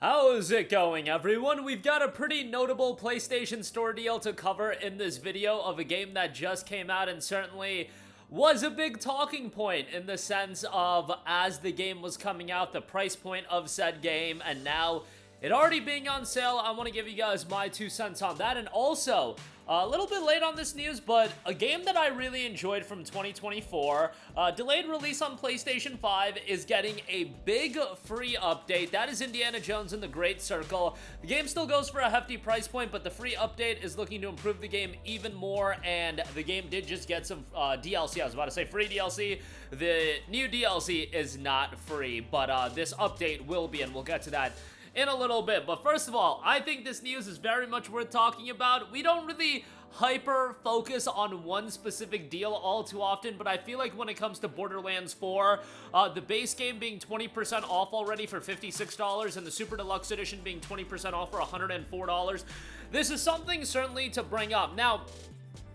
How's it going, everyone? We've got a pretty notable PlayStation Store deal to cover in this video of a game that just came out and certainly was a big talking point in the sense of as the game was coming out, the price point of said game, and now it already being on sale. I want to give you guys my 2 cents on that, and also a little bit late on this news, but a game that I really enjoyed from 2024, delayed release on PlayStation 5, is getting a big free update. That is Indiana Jones and the Great Circle. The game still goes for a hefty price point, but the free update is looking to improve the game even more, and the game did just get some DLC. I was about to say free DLC. The new DLC is not free, but this update will be, and we'll get to that in a little bit. But first of all, I think this news is very much worth talking about. We don't really hyper focus on one specific deal all too often, but I feel like when it comes to Borderlands 4, the base game being 20% off already for $56 and the Super Deluxe Edition being 20% off for $104, this is something certainly to bring up. Now,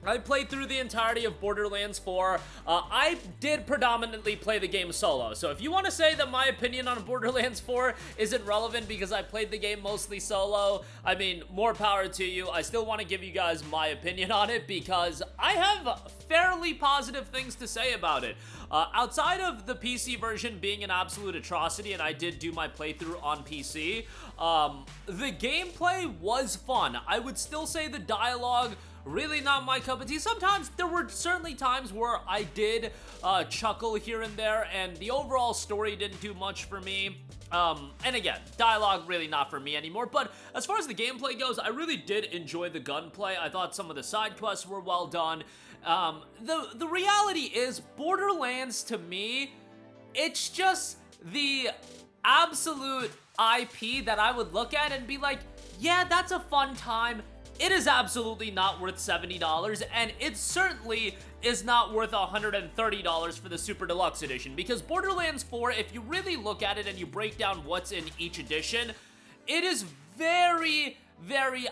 I played through the entirety of Borderlands 4. I did predominantly play the game solo, so if you want to say that my opinion on Borderlands 4 isn't relevant because I played the game mostly solo, I mean, more power to you. I still want to give you guys my opinion on it because I have fairly positive things to say about it. Outside of the PC version being an absolute atrocity, and I did do my playthrough on PC, the gameplay was fun. I would still say the dialogue really not my cup of tea. Sometimes there were certainly times where I did chuckle here and there, and the overall story didn't do much for me. And again, dialogue really not for me anymore, but as far as the gameplay goes, I really did enjoy the gunplay. I thought some of the side quests were well done. The reality is, Borderlands to me, it's just the absolute IP that I would look at and be like, yeah, that's a fun time. It is absolutely not worth $70, and it certainly is not worth $130 for the Super Deluxe Edition, because Borderlands 4, if you really look at it and you break down what's in each edition, it is very,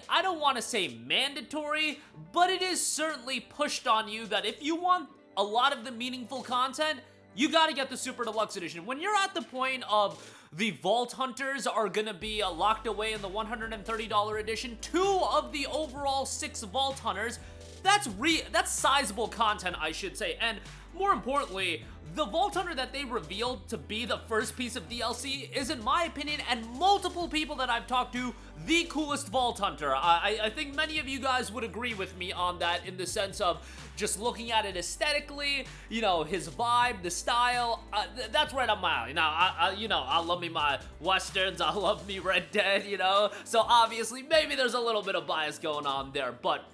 I don't want to say mandatory, but it is certainly pushed on you that if you want a lot of the meaningful content, you gotta get the Super Deluxe Edition. When you're at the point of the Vault Hunters are gonna be locked away in the $130 edition, 2 of the overall 6 Vault Hunters, that's sizable content, I should say. And more importantly, the Vault Hunter that they revealed to be the first piece of DLC is, in my opinion, and multiple people that I've talked to, the coolest Vault Hunter. I think many of you guys would agree with me on that in the sense of just looking at it aesthetically, you know, his vibe, the style, that's right up my alley. Now, I love me my Westerns, I love me Red Dead, you know, so obviously maybe there's a little bit of bias going on there, but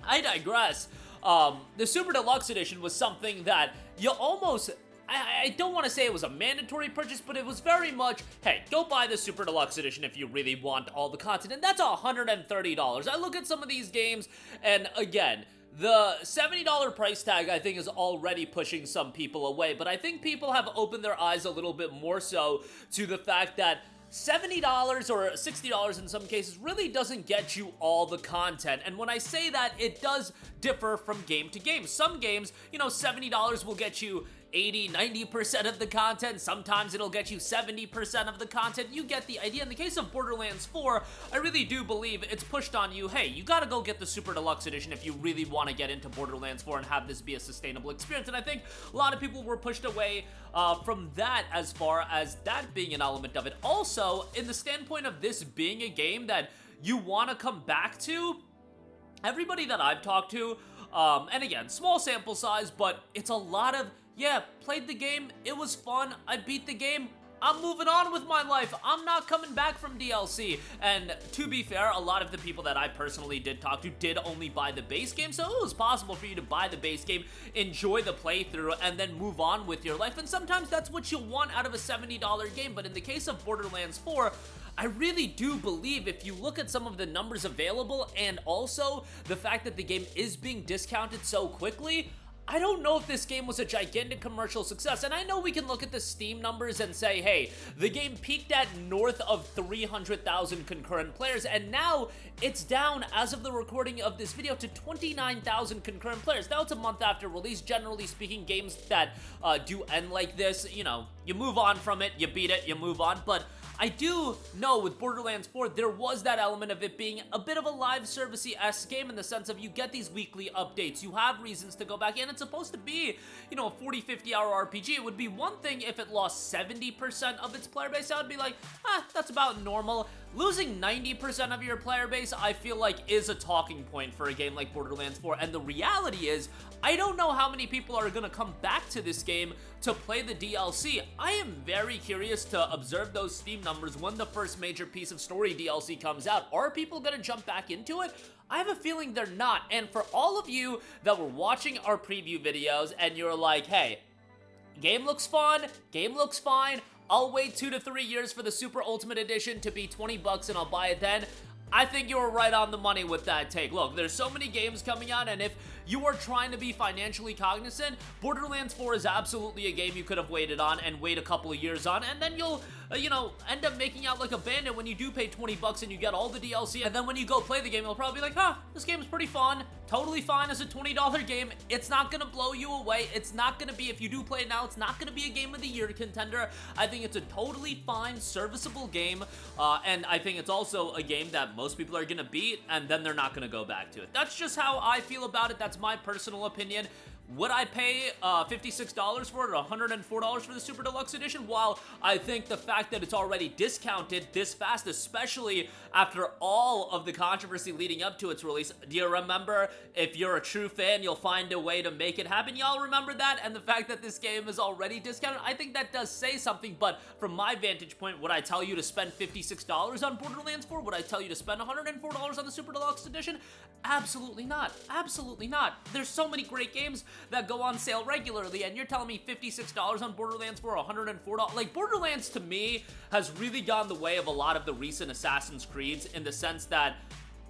I digress. The Super Deluxe Edition was something that you almost, I don't want to say it was a mandatory purchase, but it was very much, hey, go buy the Super Deluxe Edition if you really want all the content, and that's $130. I look at some of these games, and again, the $70 price tag, I think, is already pushing some people away, but I think people have opened their eyes a little bit more so to the fact that $70 or $60 in some cases really doesn't get you all the content. And when I say that, it does differ from game to game. Some games, you know, $70 will get you 80, 90% of the content. Sometimes it'll get you 70% of the content. You get the idea. In the case of Borderlands 4, I really do believe it's pushed on you, hey, you gotta go get the Super Deluxe Edition if you really want to get into Borderlands 4 and have this be a sustainable experience. And I think a lot of people were pushed away from that as far as that being an element of it. Also, in the standpoint of this being a game that you want to come back to, everybody that I've talked to, and again, small sample size, but it's a lot of, yeah, played the game, it was fun, I beat the game, I'm moving on with my life, I'm not coming back from DLC. And to be fair, a lot of the people that I personally did talk to did only buy the base game, so it was possible for you to buy the base game, enjoy the playthrough, and then move on with your life. And sometimes that's what you want out of a $70 game, but in the case of Borderlands 4, I really do believe if you look at some of the numbers available and also the fact that the game is being discounted so quickly, I don't know if this game was a gigantic commercial success, and I know we can look at the Steam numbers and say, hey, the game peaked at north of 300,000 concurrent players, and now it's down, as of the recording of this video, to 29,000 concurrent players. Now it's a month after release. Generally speaking, games that do end like this, you know, you move on from it, you beat it, you move on. But I do know with Borderlands 4, there was that element of it being a bit of a live servicey-esque game in the sense of you get these weekly updates, you have reasons to go back, and it's supposed to be, you know, a 40-50 hour RPG. It would be one thing if it lost 70% of its player base. I would be like, that's about normal. Losing 90% of your player base, I feel like, is a talking point for a game like Borderlands 4, and the reality is, I don't know how many people are gonna come back to this game to play the DLC. I am very curious to observe those Steam numbers when the first major piece of story DLC comes out. Are people gonna jump back into it? I have a feeling they're not, and for all of you that were watching our preview videos and you're like, hey, game looks fun, game looks fine, I'll wait 2 to 3 years for the Super Ultimate Edition to be 20 bucks and I'll buy it then. I think you were right on the money with that take. Look, there's so many games coming out, and if you are trying to be financially cognizant, Borderlands 4 is absolutely a game you could have waited on and wait a couple of years on, and then you'll, you know, end up making out like a bandit when you do pay 20 bucks and you get all the DLC, and then when you go play the game, you'll probably be like, this game is pretty fun, totally fine as a $20 game. It's not gonna blow you away. It's not gonna be, if you do play it now, it's not gonna be a Game of the Year contender. I think it's a totally fine, serviceable game, and I think it's also a game that most people are gonna beat, and then they're not gonna go back to it. That's just how I feel about it. That's my personal opinion. Would I pay $56 for it or $104 for the Super Deluxe Edition? While I think the fact that it's already discounted this fast, especially after all of the controversy leading up to its release, do you remember, if you're a true fan, you'll find a way to make it happen? Y'all remember that? And the fact that this game is already discounted, I think that does say something, but from my vantage point, would I tell you to spend $56 on Borderlands 4? Would I tell you to spend $104 on the Super Deluxe Edition? Absolutely not. Absolutely not. There's so many great games that go on sale regularly, and you're telling me $56 on Borderlands for $104? Like, Borderlands to me has really gone the way of a lot of the recent Assassin's Creeds in the sense that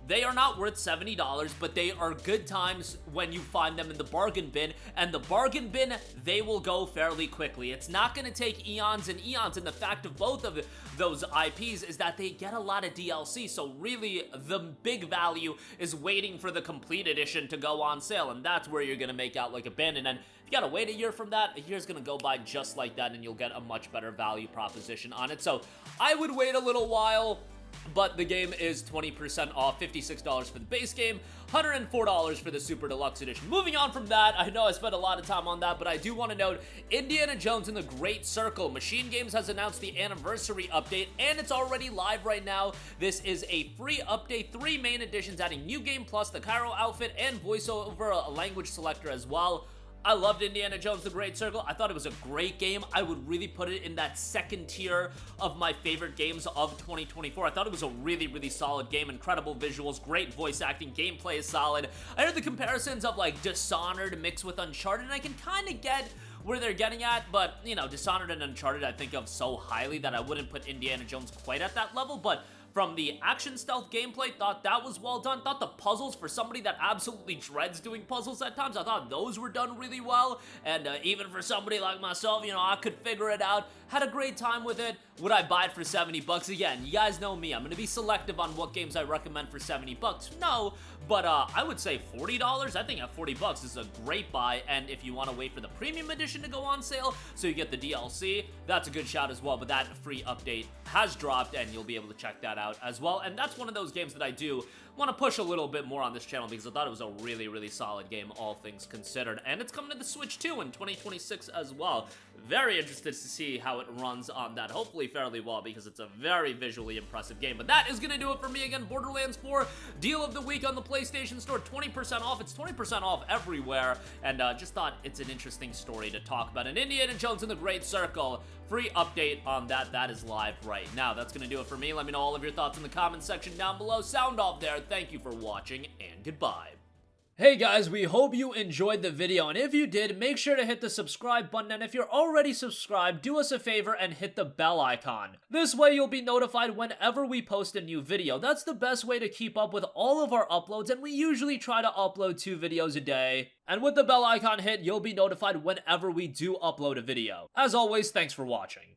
they are not worth $70, but they are good times when you find them in the bargain bin, and the bargain bin, they will go fairly quickly. It's not going to take eons and eons, and the fact of both of those IPs is that they get a lot of DLC, so really the big value is waiting for the complete edition to go on sale, and that's where you're going to make out like a bandit. And if you gotta wait a year from that, a year's gonna go by just like that, and you'll get a much better value proposition on it. So I would wait a little while, but the game is 20% off, $56 for the base game, $104 for the Super Deluxe Edition. Moving on from that, I know I spent a lot of time on that, but I do want to note, Indiana Jones and the Great Circle. Machine Games has announced the anniversary update, and it's already live right now. This is a free update, 3 main additions, adding New Game Plus, the Cairo outfit, and voiceover, a language selector as well. I loved Indiana Jones The Great Circle. I thought it was a great game. I would really put it in that second tier of my favorite games of 2024. I thought it was a really, really solid game. Incredible visuals, great voice acting, gameplay is solid. I heard the comparisons of like Dishonored mixed with Uncharted, and I can kind of get where they're getting at, but, you know, Dishonored and Uncharted I think of so highly that I wouldn't put Indiana Jones quite at that level, but from the action stealth gameplay, thought that was well done. Thought the puzzles, for somebody that absolutely dreads doing puzzles at times, I thought those were done really well. And even for somebody like myself, you know, I could figure it out. Had a great time with it. Would I buy it for 70 bucks? Again, you guys know me. I'm going to be selective on what games I recommend for 70 bucks. No, but I would say $40. I think at 40 bucks is a great buy. And if you want to wait for the premium edition to go on sale so you get the DLC, that's a good shout as well. But that free update has dropped, and you'll be able to check that out as well. And that's one of those games that I do want to push a little bit more on this channel because I thought it was a really, really solid game, all things considered. And it's coming to the Switch too in 2026 as well. Very interested to see how it runs on that. Hopefully fairly well, because it's a very visually impressive game. But that is going to do it for me. Again, Borderlands 4 deal of the week on the PlayStation Store, 20% off. It's 20% off everywhere, and just thought it's an interesting story to talk about. And Indiana Jones and the Great Circle, free update on that. That is live right now. That's going to do it for me. Let me know all of your thoughts in the comments section down below. Sound off there. Thank you for watching, and goodbye. Hey guys, we hope you enjoyed the video, and if you did, make sure to hit the subscribe button, and if you're already subscribed, do us a favor and hit the bell icon. This way you'll be notified whenever we post a new video. That's the best way to keep up with all of our uploads, and we usually try to upload 2 videos a day. And with the bell icon hit, you'll be notified whenever we do upload a video. As always, thanks for watching.